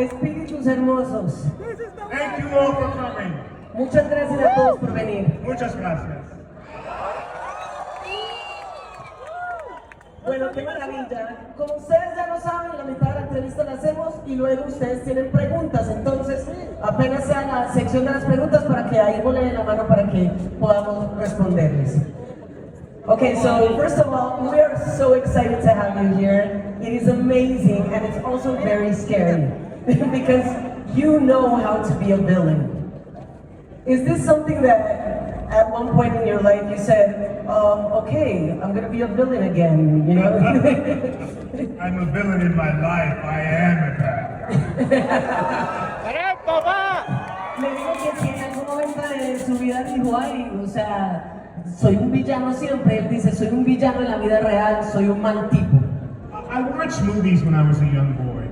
Espíritus hermosos, Thank you all for coming. muchas gracias a todos por venir. Muchas gracias. Bueno, qué maravilla. Como ustedes ya lo saben, la mitad de la entrevista la hacemos y luego ustedes tienen preguntas. Entonces, apenas sea la sección de las preguntas para que ahí ponen la mano para que podamos responderles. Okay, so first of all, we are so excited to have you here. It is amazing and it's also very scary because you know how to be a villain. Is this something that at one point in your life you said, okay, I'm gonna be a villain again, you know? I'm a villain in my life. I am a bad guy. Me dijo que si en algún momento de su vida dijo, ay, o sea, soy un villano siempre. Él dice, soy un villano en la vida real, soy un mal tipo. I watched movies when I was a young boy,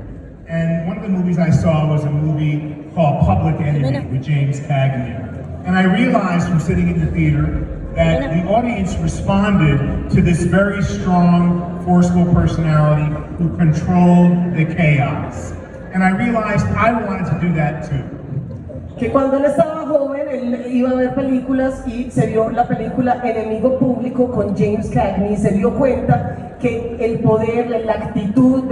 and one of the movies I saw was a movie called Public Enemy with James Cagney. And I realized from sitting in the theater that the audience responded to this very strong, forceful personality who controlled the chaos. And I realized I wanted to do that too. Que cuando él estaba joven, él iba a ver películas y se vio la película Enemigo Público con James Cagney y se dio cuenta que el poder, la actitud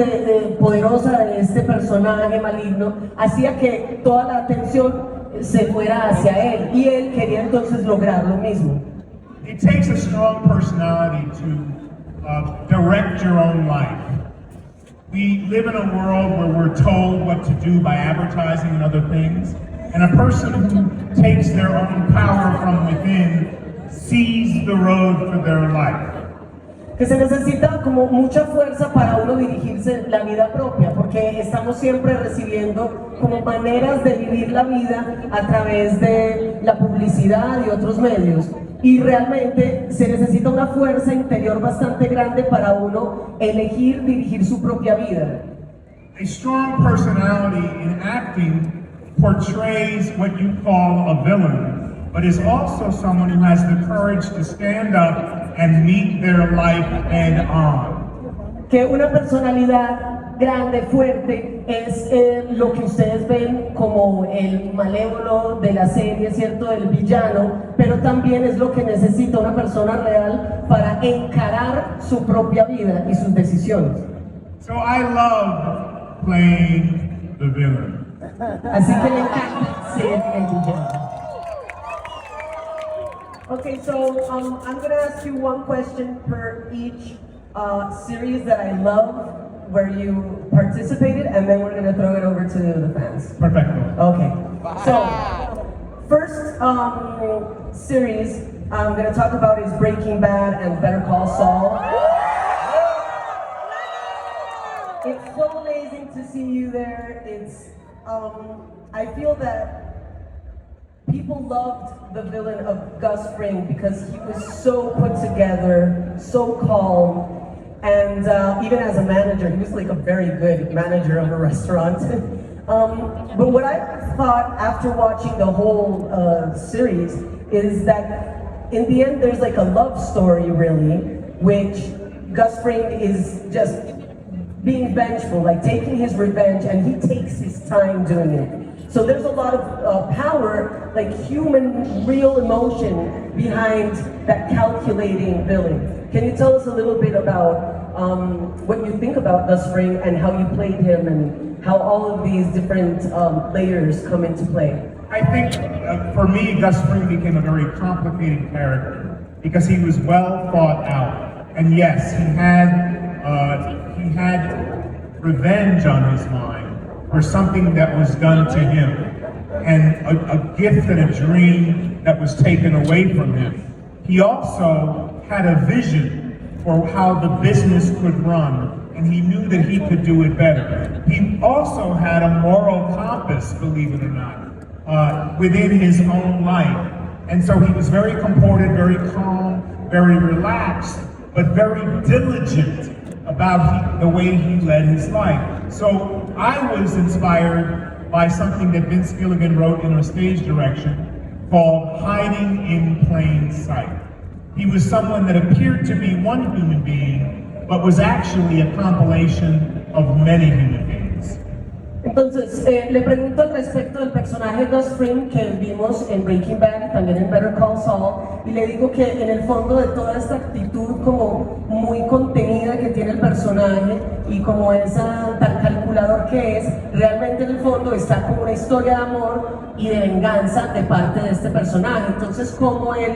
poderosa de este personaje maligno hacía que toda la atención se fuera hacia él y él quería entonces lograr lo mismo. It takes a strong personality to direct your own life. We live in a world where we're told what to do by advertising and other things. And a person who takes their own power from within sees the road for their life. Que se necesita como mucha fuerza para uno dirigirse la vida propia, porque estamos siempre recibiendo como maneras de vivir la vida a través de la publicidad y otros medios. Y realmente se necesita una fuerza interior bastante grande para uno elegir dirigir su propia vida. A strong personality in acting portrays what you call a villain, but is also someone who has the courage to stand up and meet their life head on. Que una personalidad grande, fuerte, es lo que ustedes ven como el malévolo de la serie, ¿cierto? El villano, pero también es lo que necesita una persona real para encarar su propia vida y sus decisiones. So I love playing the villain. Así que le encanta ser el villano. Okay, so I'm going to ask you one question per each series that I love where you participated, and then we're going to throw it over to the fans. Perfecto. Okay, so first series I'm going to talk about is Breaking Bad and Better Call Saul. It's so amazing to see you there. It's I feel that people loved the villain of Gus Fring because he was so put together, so calm, and even as a manager, he was like a very good manager of a restaurant. But what I thought after watching the whole series is that in the end there's like a love story really, which Gus Fring is just being vengeful, like taking his revenge, and he takes his time doing it. So there's a lot of power, like human, real emotion behind that calculating villain. Can you tell us a little bit about what you think about Gus Fring and how you played him and how all of these different layers come into play? I think for me, Gus Fring became a very complicated character because he was well thought out. And yes, he had revenge on his mind for something that was done to him, and a gift and a dream that was taken away from him. He also had a vision for how the business could run, and he knew that he could do it better. He also had a moral compass, believe it or not, within his own life. And so he was very comported, very calm, very relaxed, but very diligent about the way he led his life. So I was inspired by something that Vince Gilligan wrote in a stage direction called Hiding in Plain Sight. He was someone that appeared to be one human being, but was actually a compilation of many human beings. Entonces, le pregunto al respecto del personaje Gus Fring que vimos en Breaking Bad y también en Better Call Saul, y le digo que en el fondo de toda esta actitud como muy contenida que tiene el personaje y como esa tan calculador que es, realmente en el fondo está como una historia de amor y de venganza de parte de este personaje. Entonces, ¿cómo él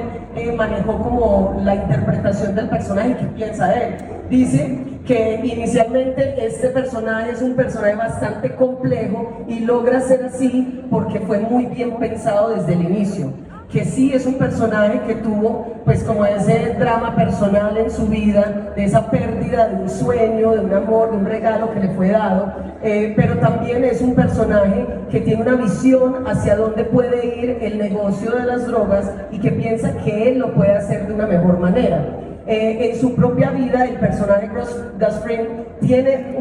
manejó como la interpretación del personaje? ¿Qué piensa él? Dice que inicialmente este personaje es un personaje bastante complejo y logra ser así porque fue muy bien pensado desde el inicio. Que sí es un personaje que tuvo pues como ese drama personal en su vida, de esa pérdida de un sueño, de un amor, de un regalo que le fue dado, pero también es un personaje que tiene una visión hacia dónde puede ir el negocio de las drogas y que piensa que él lo puede hacer de una mejor manera. En su propia vida el personaje Gus Fring tiene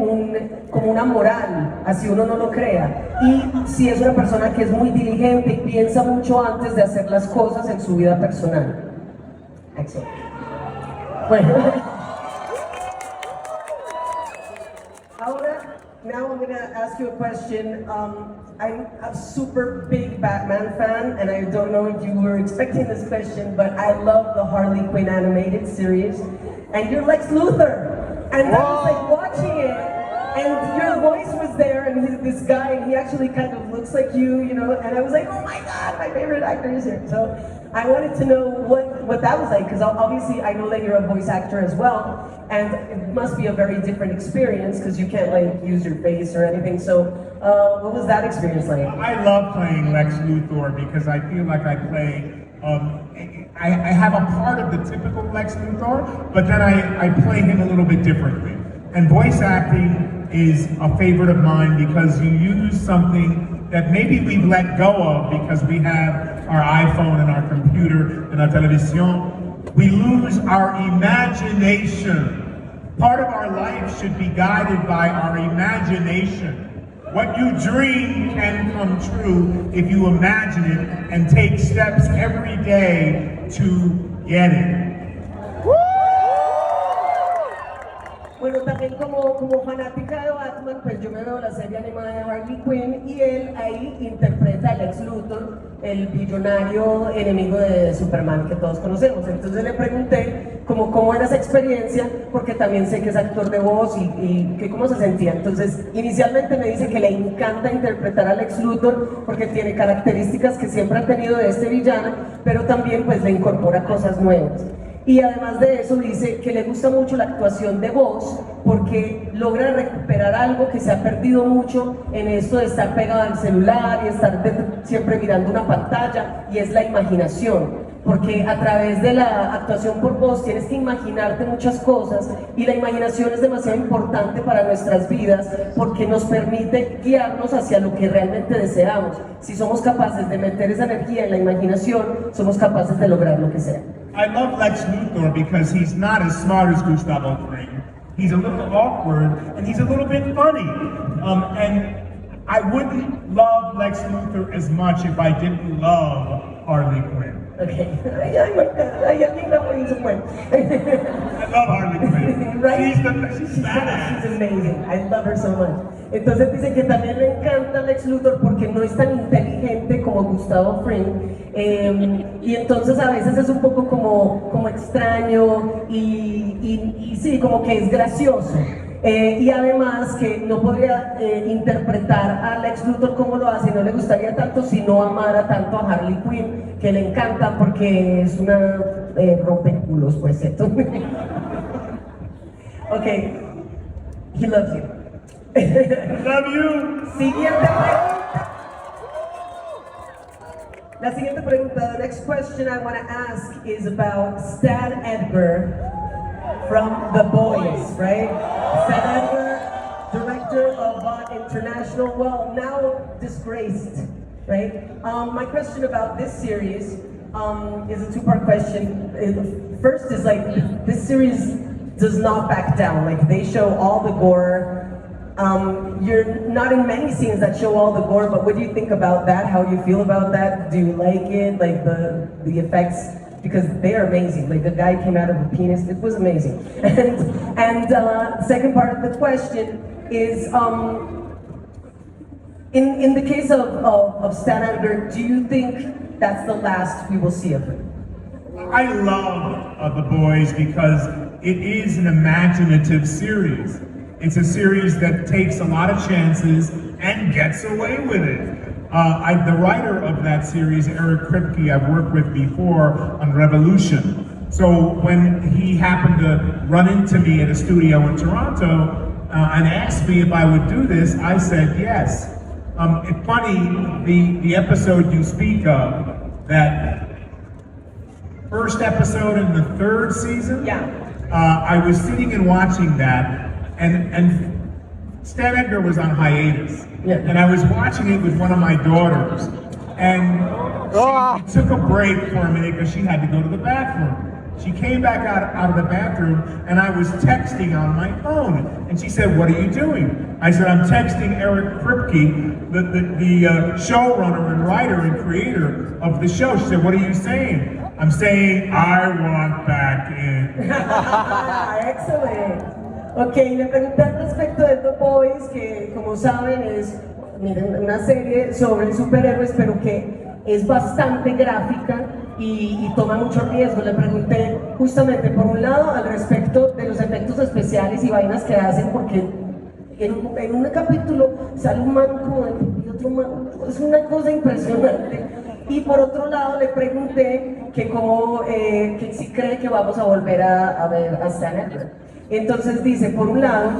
como una moral, así uno no lo crea, y sí es una persona que es muy diligente y piensa mucho antes de hacer las cosas en su vida personal. Excelente. Bueno, ahora, now I'm going to ask you a question. I'm a super big Batman fan, and I don't know if you were expecting this question, but I love the Harley Quinn animated series, and you're Lex Luthor, and I was like watching it, and your voice was there, and he's this guy, and he actually kind of looks like you know, and I was like, oh my god, my favorite actor is here. So I wanted to know what that was like, because obviously I know that you're a voice actor as well, and it must be a very different experience because you can't like use your face or anything. So what was that experience like? I love playing Lex Luthor because I feel like I play, I have a part of the typical Lex Luthor, but then I play him a little bit differently. And voice acting is a favorite of mine because you use something that maybe we've let go of because we have our iPhone and our computer and our television. We lose our imagination. Part of our life should be guided by our imagination. What you dream can come true if you imagine it and take steps every day to get it. Bueno, también como fanática de Batman, pues yo me veo la serie animada de Harley Quinn y él ahí interpreta a Lex Luthor, el billonario enemigo de Superman que todos conocemos. Entonces le pregunté cómo era esa experiencia, porque también sé que es actor de voz y que cómo se sentía. Entonces, inicialmente me dice que le encanta interpretar a Lex Luthor porque tiene características que siempre ha tenido de este villano, pero también pues le incorpora cosas nuevas. Y además de eso dice que le gusta mucho la actuación de voz porque logra recuperar algo que se ha perdido mucho en esto de estar pegado al celular y estar siempre mirando una pantalla, y es la imaginación. Porque a través de la actuación por voz tienes que imaginarte muchas cosas, y la imaginación es demasiado importante para nuestras vidas porque nos permite guiarnos hacia lo que realmente deseamos. Si somos capaces de meter esa energía en la imaginación, somos capaces de lograr lo que sea. I love Lex Luthor because he's not as smart as Gustavo Fring. He's a little awkward and he's a little bit funny. And I wouldn't love Lex Luthor as much if I didn't love Harley Quinn. Okay. I love Harley Quinn. Right? She's badass. She's amazing. I love her so much. Entonces dice que también le encanta Lex Luthor porque no es tan inteligente como Gustavo Fring. Y entonces a veces es un poco como extraño y sí, como que es gracioso. Y además que no podría interpretar a Lex Luthor como lo hace, no le gustaría tanto si no amara tanto a Harley Quinn, que le encanta porque es una rompeculos, pues esto. Ok, he loves you. Love you. Siguiente pregunta. La siguiente pregunta, the next question I want to ask is about Stan Edgar from The Boys, right? Stan Edgar, director of International, well, now disgraced, right? My question about this series is a two-part question. First is like, this series does not back down. Like, they show all the gore. You're not in many scenes that show all the gore, but what do you think about that? How do you feel about that? Do you like it? Like the effects? Because they are amazing. Like the guy came out of a penis, it was amazing. And second part of the question is, In the case of Stan Edgar, do you think that's the last we will see of him? I love The Boys because it is an imaginative series. It's a series that takes a lot of chances and gets away with it. The writer of that series, Eric Kripke, I've worked with before on Revolution. So when he happened to run into me at a studio in Toronto and asked me if I would do this, I said yes. It's funny, the episode you speak of, that first episode in the third season, I was sitting and watching that, and Stan Edgar was on hiatus, and I was watching it with one of my daughters, and she took a break for a minute because she had to go to the bathroom. She came back out of the bathroom, and I was texting on my phone, and she said, "What are you doing?" I said, "I'm texting Eric Kripke, the showrunner and writer and creator of the show." She said, "What are you saying?" I'm saying, "I want back in." Excellent. Ok, le pregunté al respecto de The Boys, que como saben es, miren, una serie sobre superhéroes, pero que es bastante gráfica y toma mucho riesgo. Le pregunté justamente por un lado al respecto de los efectos especiales y vainas que hacen, porque en un capítulo sale un man como y otro man, es una cosa impresionante. Y por otro lado le pregunté que si cree que vamos a volver a ver a Stan Edgar. Entonces dice, por un lado,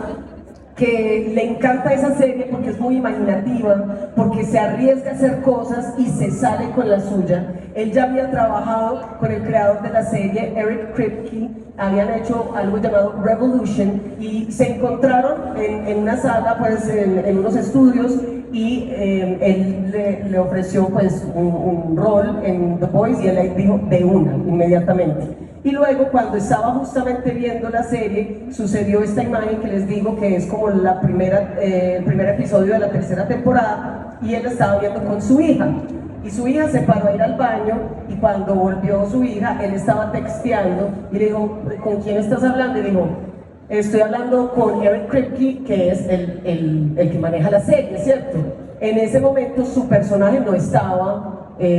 que le encanta esa serie porque es muy imaginativa, porque se arriesga a hacer cosas y se sale con la suya. Él ya había trabajado con el creador de la serie, Eric Kripke, habían hecho algo llamado Revolution y se encontraron en una sala, pues en unos estudios, y él le ofreció pues un rol en The Boys y él le dijo de una, inmediatamente. Y luego cuando estaba justamente viendo la serie, sucedió esta imagen que les digo que es como el primer episodio de la tercera temporada, y él estaba viendo con su hija. Y su hija se paró a ir al baño, y cuando volvió su hija, él estaba texteando, y le dijo, ¿con quién estás hablando? Y dijo, estoy hablando con Eric Kripke, que es el que maneja la serie, ¿cierto? En ese momento su personaje no estaba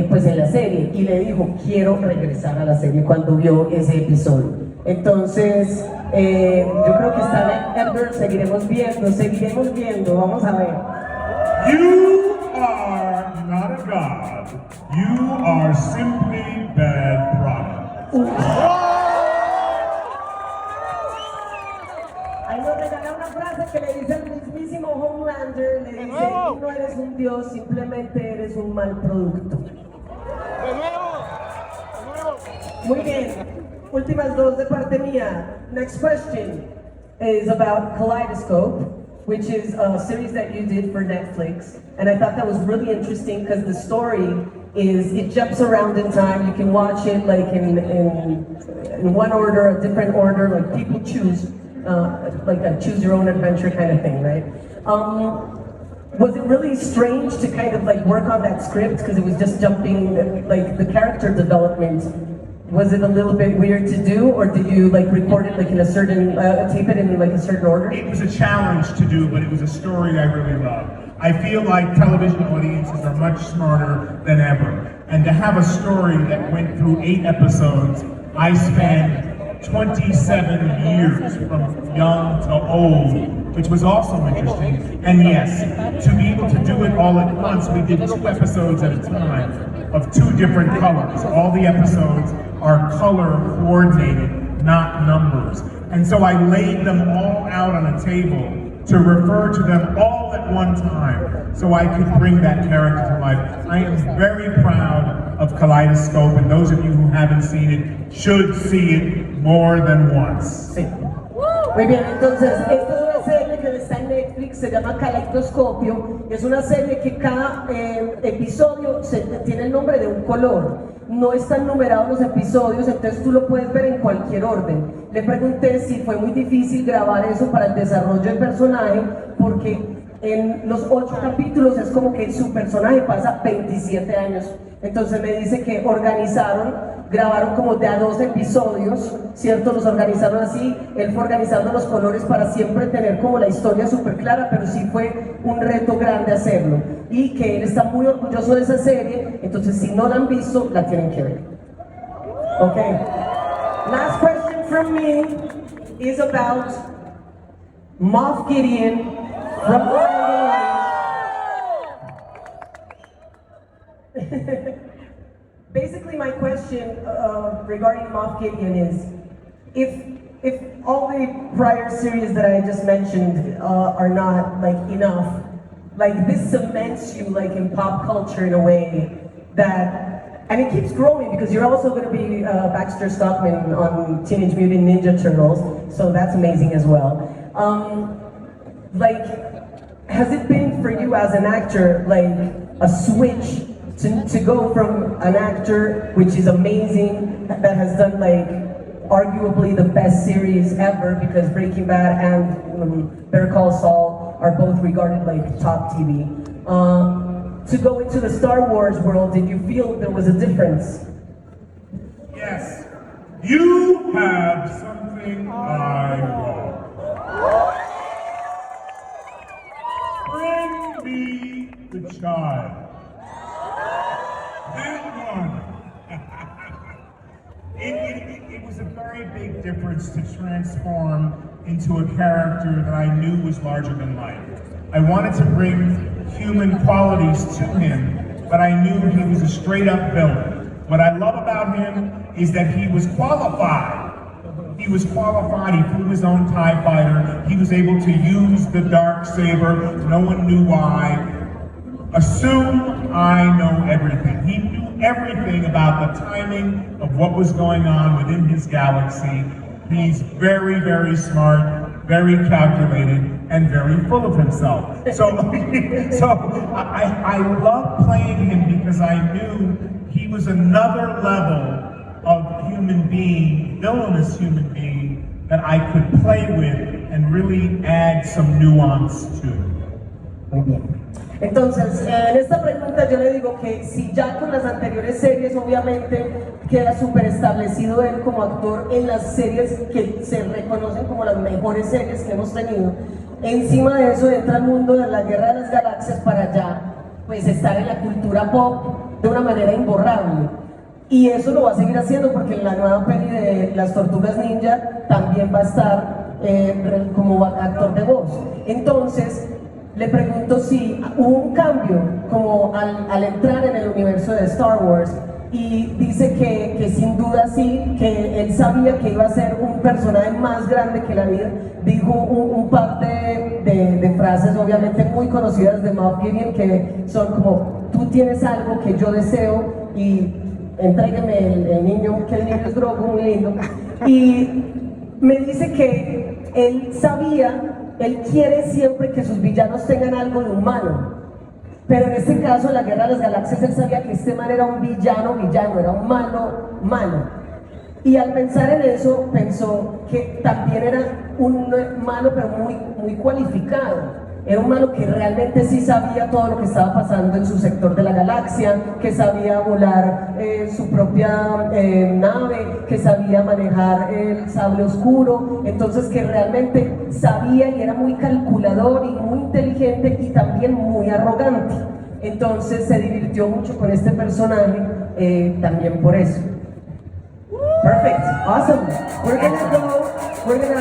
pues en la serie, y le dijo, quiero regresar a la serie cuando vio ese episodio. Entonces, yo creo que Stan Edgar seguiremos viendo, vamos a ver. You are not a god, you are simply bad product. Ahí nos regala una frase que le dice al mismísimo Homelander, le dice, tú no eres un dios, simplemente eres un mal producto. Muy bien, últimas dos de parte mía. Next question is about Kaleidoscope, which is a series that you did for Netflix, and I thought that was really interesting because the story it jumps around in time. You can watch it like in one order, a different order, like people choose. Like a choose your own adventure kind of thing, right? Was it really strange to kind of like work on that script because it was just jumping, like the character development? Was it a little bit weird to do, or did you like record it like in a certain, tape it in like a certain order? It was a challenge to do, but it was a story I really loved. I feel like television audiences are much smarter than ever, and to have a story that went through 8 episodes, I spent 27 years from young to old, which was also interesting. And yes, to be able to do it all at once, we did 2 episodes at a time of 2 different colors. All the episodes are color coordinated, not numbers. And so I laid them all out on a table to refer to them all at one time so I could bring that character to life. I am very proud of Kaleidoscope, and those of you who haven't seen it should see it more than once. Sí. Muy bien, entonces esta es una serie que está en Netflix, se llama Kaleidoscopio. Es una serie que cada episodio tiene el nombre de un color. No están numerados los episodios, entonces tú lo puedes ver en cualquier orden. Le pregunté si fue muy difícil grabar eso para el desarrollo del personaje, porque en los 8 capítulos es como que su personaje pasa 27 años. Entonces me dice que grabaron como de a 2 episodios, ¿cierto? Los organizaron así, él fue organizando los colores para siempre tener como la historia súper clara, pero sí fue un reto grande hacerlo. y que él está muy orgulloso de esa serie, entonces si no la han visto, la tienen que ver. Okay. Last question from me is about Moff Gideon from Basically, my question regarding Moff Gideon is, if all the prior series that I just mentioned are not like enough, like this cements you like in pop culture in a way that, and it keeps growing because you're also going to be Baxter Stockman on Teenage Mutant Ninja Turtles, so that's amazing as well. Like, has it been for you as an actor like a switch to go from an actor, which is amazing, that has done like arguably the best series ever, because Breaking Bad and Better Call Saul are both regarded like top TV. To go into the Star Wars world, did you feel there was a difference? Yes. You have something I want. Bring me the child. That one. It was a very big difference to transform into a character that I knew was larger than life. I wanted to bring human qualities to him, but I knew he was a straight up villain. What I love about him is that he was qualified. He was qualified, he flew his own TIE fighter, he was able to use the dark saber, no one knew why. Assume I know everything. He knew everything about the timing of what was going on within his galaxy. He's very, very smart, very calculated, and very full of himself. So I love playing him because I knew he was another level of human being, villainous human being, that I could play with and really add some nuance to. Muy bien. Entonces, en esta pregunta yo le digo que si ya con las anteriores series obviamente queda súper establecido él como actor en las series que se reconocen como las mejores series que hemos tenido, encima de eso entra el mundo de la Guerra de las Galaxias para ya pues estar en la cultura pop de una manera imborrable. Y eso lo va a seguir haciendo porque en la nueva peli de las Tortugas Ninja también va a estar como actor de voz. Entonces, le pregunto si hubo un cambio como al entrar en el universo de Star Wars, y dice que sin duda sí, que él sabía que iba a ser un personaje más grande que la vida. Dijo un par de frases obviamente muy conocidas de Moff Gideon que son como: tú tienes algo que yo deseo y entrégueme el niño, que el niño es drogo, muy lindo. Y me dice que él sabía, él quiere siempre que sus villanos tengan algo de humano, pero en este caso en la Guerra de las Galaxias él sabía que este man era un villano, era un malo. Y al pensar en eso pensó que también era un malo pero muy cualificado. Era un malo que realmente sí sabía todo lo que estaba pasando en su sector de la galaxia, que sabía volar su propia nave, que sabía manejar el sable oscuro, entonces que realmente sabía y era muy calculador y muy inteligente y también muy arrogante. Entonces se divirtió mucho con este personaje también por eso. Perfect, awesome. We're gonna